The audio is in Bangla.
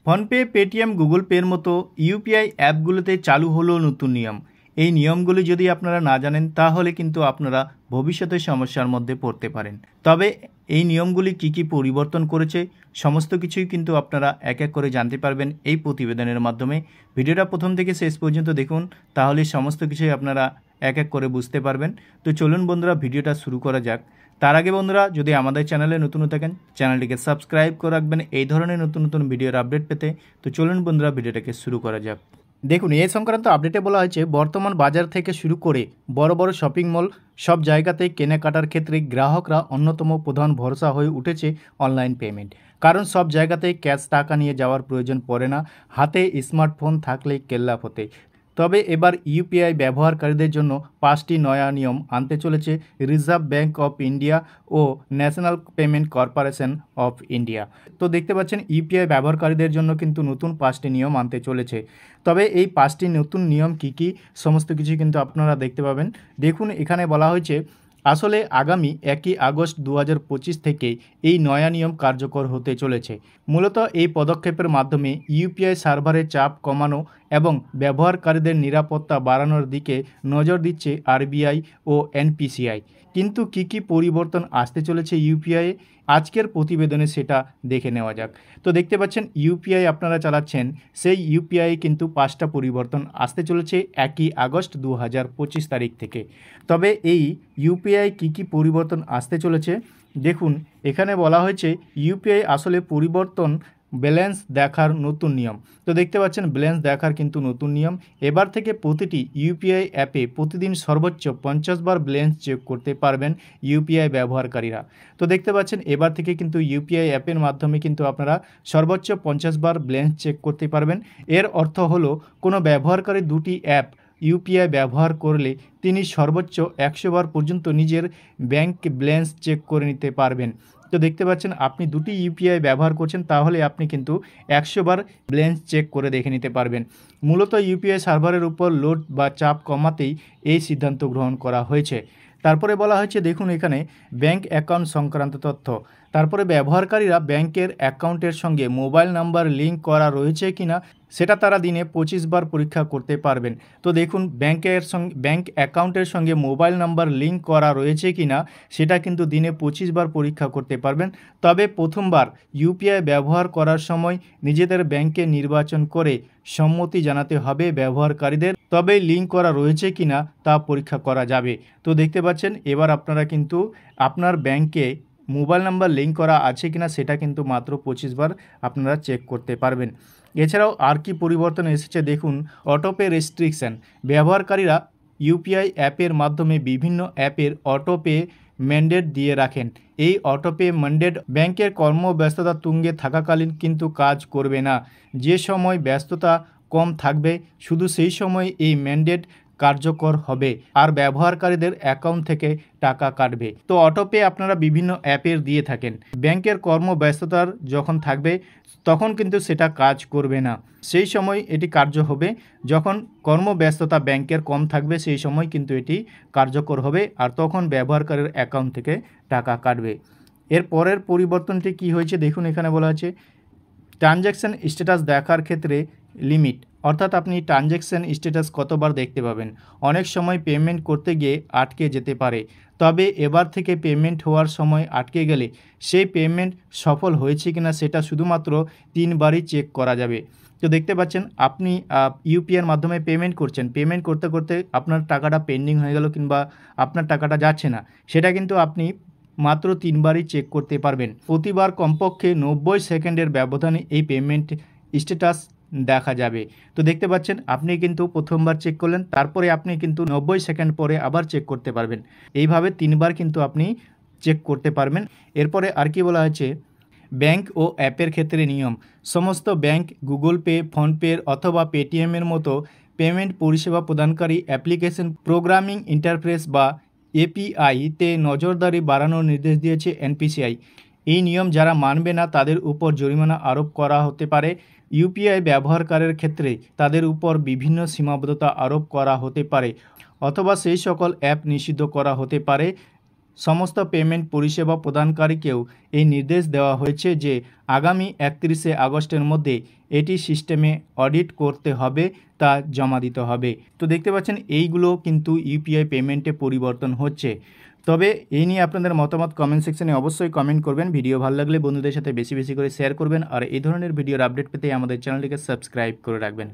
ফোনপে, পেটিএম, গুগল পের মতো ইউপিআই অ্যাপগুলোতে চালু হলো নতুন নিয়ম। এই নিয়মগুলি যদি আপনারা না জানেন তাহলে কিন্তু আপনারা ভবিষ্যতে সমস্যার মধ্যে পড়তে পারেন। তবে এই নিয়মগুলি কি কি পরিবর্তন করেছে সমস্ত কিছুই কিন্তু আপনারা এক এক করে জানতে পারবেন এই প্রতিবেদনের মাধ্যমে। ভিডিওটা প্রথম থেকে শেষ পর্যন্ত দেখুন, তাহলে সমস্ত কিছুই আপনারা এক এক করে বুঝতে পারবেন। তো চলুন বন্ধুরা, ভিডিওটা শুরু করা যাক। তার আগে বন্ধুরা, যদি আমাদের চ্যানেলে নতুন থাকেন চ্যানেলটিকে সাবস্ক্রাইব করে রাখবেন এই ধরনের নতুন নতুন ভিডিওর আপডেট পেতে। তো চলুন বন্ধুরা, ভিডিওটাকে শুরু করা যাক। দেখুন, এই সংক্রান্ত আপডেটে বলা হয়েছে বর্তমান বাজার থেকে শুরু করে বড় বড় শপিং মল সব জায়গাতেই কেনাকাটার ক্ষেত্রে গ্রাহকরা অন্যতম প্রধান ভরসা হয়ে উঠেছে অনলাইন পেমেন্ট। কারণ সব জায়গাতেই ক্যাশ টাকা নিয়ে যাওয়ার প্রয়োজন পড়ে না, হাতে স্মার্টফোন থাকলেই কেল্লা ফতে। তবে এবার ইউপিআই ব্যবহারকারীদের জন্য 5টি নয়া নিয়ম আনতে চলেছে রিজার্ভ ব্যাঙ্ক অফ ইন্ডিয়া ও national payment corporation of India. তো দেখতে পাচ্ছেন ইউপিআই ব্যবহারকারীদের জন্য কিন্তু নতুন 5টি নিয়ম আনতে চলেছে। তবে এই 5টি নতুন নিয়ম কি কি সমস্ত কিছু কিন্তু আপনারা দেখতে পাবেন। দেখুন, এখানে বলা হয়েছে আসলে আগামী 1 আগস্ট 2025 থেকে এই নয়া নিয়ম কার্যকর হতে চলেছে। মূলত এই পদক্ষেপের মাধ্যমে ইউপিআই সার্ভারের চাপ কমানো এবং ব্যবহারকারীদের নিরাপত্তা বাড়ানোর দিকে নজর দিচ্ছে আরবিআই ও এনপিসিআই। কিন্তু কি কি পরিবর্তন আসতে চলেছে ইউপিআই আজকের প্রতিবেদনে সেটা দেখে নেওয়া যাক। তো দেখতে পাচ্ছেন ইউপিআই আপনারা চালাচ্ছেন, সেই ইউপিআই কিন্তু 5টা পরিবর্তন আসতে চলেছে 1 আগস্ট 2025 তারিখ থেকে। তবে এই ইউপিআই কি কি পরিবর্তন আসতে চলেছে দেখুন, এখানে বলা হয়েছে ইউপিআই আসলে পরিবর্তন ব্যালেন্স দেখার নতুন নিয়ম। তো দেখতে পাচ্ছেন ব্যালেন্স দেখার কিন্তু নতুন নিয়ম। এবার থেকে প্রতিটি ইউপিআই অ্যাপে প্রতিদিন সর্বোচ্চ 50 বার ব্যালেন্স চেক করতে পারবেন ইউপিআই ব্যবহারকারীরা। তো দেখতে পাচ্ছেন এবার থেকে কিন্তু ইউপিআই অ্যাপের মাধ্যমে কিন্তু আপনারা সর্বোচ্চ 50 বার ব্যালেন্স চেক করতে পারবেন। এর অর্থ হলো কোনো ব্যবহারকারী দুটি অ্যাপ ইউপিআই ব্যবহার করলে তিনি সর্বোচ্চ 100 বার পর্যন্ত নিজের ব্যাংক ব্যালেন্স চেক করে নিতে পারবেন। তো দেখতে পাচ্ছেন আপনি দুটি ইউপিআই ব্যবহার করছেন, তাহলে আপনি কিন্তু 100 বার ব্যালেন্স চেক করে দেখে নিতে পারবেন। মূলত ইউপিআই সার্ভারের উপর লোড বা চাপ কমাতেই এই সিদ্ধান্ত গ্রহণ করা হয়েছে। তারপরে বলা হয়েছে দেখুন এখানে ব্যাংক অ্যাকাউন্ট সংক্রান্ত তথ্য। তারপরে ব্যবহারকারীরা ব্যাংকের অ্যাকাউন্টের সঙ্গে মোবাইল নাম্বার লিঙ্ক করা রয়েছে কিনা সেটা তারা দিনে 25 বার পরীক্ষা করতে পারবেন। তো দেখুন ব্যাংক অ্যাকাউন্টের সঙ্গে মোবাইল নাম্বার লিঙ্ক করা রয়েছে কিনা সেটা কিন্তু দিনে 25 বার পরীক্ষা করতে পারবেন। তবে প্রথমবার ইউপিআই ব্যবহার করার সময় নিজেদের ব্যাংকে নির্বাচন করে সম্মতি জানাতে হবে ব্যবহারকারীদের, তবে লিঙ্ক করা রয়েছে কিনা তা পরীক্ষা করা যাবে। তো দেখতে পাচ্ছেন এবার আপনারা কিন্তু আপনার ব্যাংকে মোবাইল নাম্বার লিঙ্ক করা আছে কিনা সেটা কিন্তু মাত্র 25 বার আপনারা চেক করতে পারবেন। এছাড়াও আর কি পরিবর্তন এসেছে দেখুন, অটোপে রেস্ট্রিকশান। ব্যবহারকারীরা ইউপিআই অ্যাপের মাধ্যমে বিভিন্ন অ্যাপের অটোপে ম্যান্ডেট দিয়ে রাখেন। এই অটোপে ম্যান্ডেট ব্যাংকের কর্মব্যস্ততা তুঙ্গে থাকাকালীন কিন্তু কাজ করবে না। যে সময় ব্যস্ততা কম থাকবে শুধু সেই সময় এই ম্যান্ডেট কার্যকর হবে আর ব্যবহারকারীদের অ্যাকাউন্ট থেকে টাকা কাটবে। তো অটোপে আপনারা বিভিন্ন অ্যাপের দিয়ে থাকেন, ব্যাংকের কর্মব্যস্ততার যখন থাকবে তখন কিন্তু সেটা কাজ করবে না। সেই সময় এটি কার্য হবে যখন কর্মব্যস্ততা ব্যাংকের কম থাকবে, সেই সময় কিন্তু এটি কার্যকর হবে আর তখন ব্যবহারকারীর অ্যাকাউন্ট থেকে টাকা কাটবে। এর পরের পরিবর্তনটি কি হয়েছে দেখুন, এখানে বলা আছে ট্রানজ্যাকশান স্ট্যাটাস দেখার ক্ষেত্রে লিমিট, অর্থাৎ আপনি ট্রানজ্যাকশান স্ট্যাটাস কতবার দেখতে পাবেন। অনেক সময় পেমেন্ট করতে গিয়ে আটকে যেতে পারে, তবে এবার থেকে পেমেন্ট হওয়ার সময় আটকে গেলে সেই পেমেন্ট সফল হয়েছে কিনা সেটা শুধুমাত্র 3 বারই চেক করা যাবে। তো দেখতে পাচ্ছেন আপনি ইউপিআইয়ের মাধ্যমে পেমেন্ট করছেন, পেমেন্ট করতে করতে আপনার টাকাটা পেন্ডিং হয়ে গেল কিংবা আপনার টাকাটা যাচ্ছে না, সেটা কিন্তু আপনি মাত্র 3 বারই চেক করতে পারবেন। প্রতিবার কমপক্ষে 90 সেকেন্ডের ব্যবধানে এই পেমেন্ট স্ট্যাটাস দেখা যাবে। তো দেখতে পাচ্ছেন আপনি কিন্তু প্রথমবার চেক করলেন, তারপরে আপনি কিন্তু 90 সেকেন্ড পরে আবার চেক করতে পারবেন। এইভাবে 3 বার কিন্তু আপনি চেক করতে পারবেন। এরপরে আর কি বলা হয়েছে, ব্যাংক ও অ্যাপের ক্ষেত্রে নিয়ম। সমস্ত ব্যাংক গুগল পে, ফোনপে অথবা পেটিএমের মতো পেমেন্ট পরিষেবা প্রদানকারী অ্যাপ্লিকেশন প্রোগ্রামিং ইন্টারফেস বা এপিআইতে নজরদারি বাড়ানোর নির্দেশ দিয়েছে এনপিসিআই। এই নিয়ম যারা মানবে না তাদের উপর জরিমানা আরোপ করা হতে পারে। ইউপিআই ব্যবহারকারের ক্ষেত্রে তাদের উপর বিভিন্ন সীমাবদ্ধতা আরোপ করা হতে পারে অথবা সেই সকল অ্যাপ নিষিদ্ধ করা হতে পারে সমস্ত পেমেন্ট পরিষেবা প্রদানকারীকেও এই নির্দেশ দেওয়া হয়েছে যে আগামী 31শে আগস্টের মধ্যে এটি সিস্টেমে অডিট করতে হবে, তা জমা দিতে হবে। তো দেখতে পাচ্ছেন এইগুলো কিন্তু ইউপিআই পেমেন্টে পরিবর্তন হচ্ছে। তবে এই নিয়ে আপনাদের মতামত কমেন্ট সেকশনে অবশ্যই কমেন্ট করবেন। ভিডিও ভালো লাগলে বন্ধুদের সাথে বেশি বেশি করে শেয়ার করবেন, আর এই ধরনের ভিডিওর আপডেট পেতে আমাদের চ্যানেলটিকে সাবস্ক্রাইব করে রাখবেন।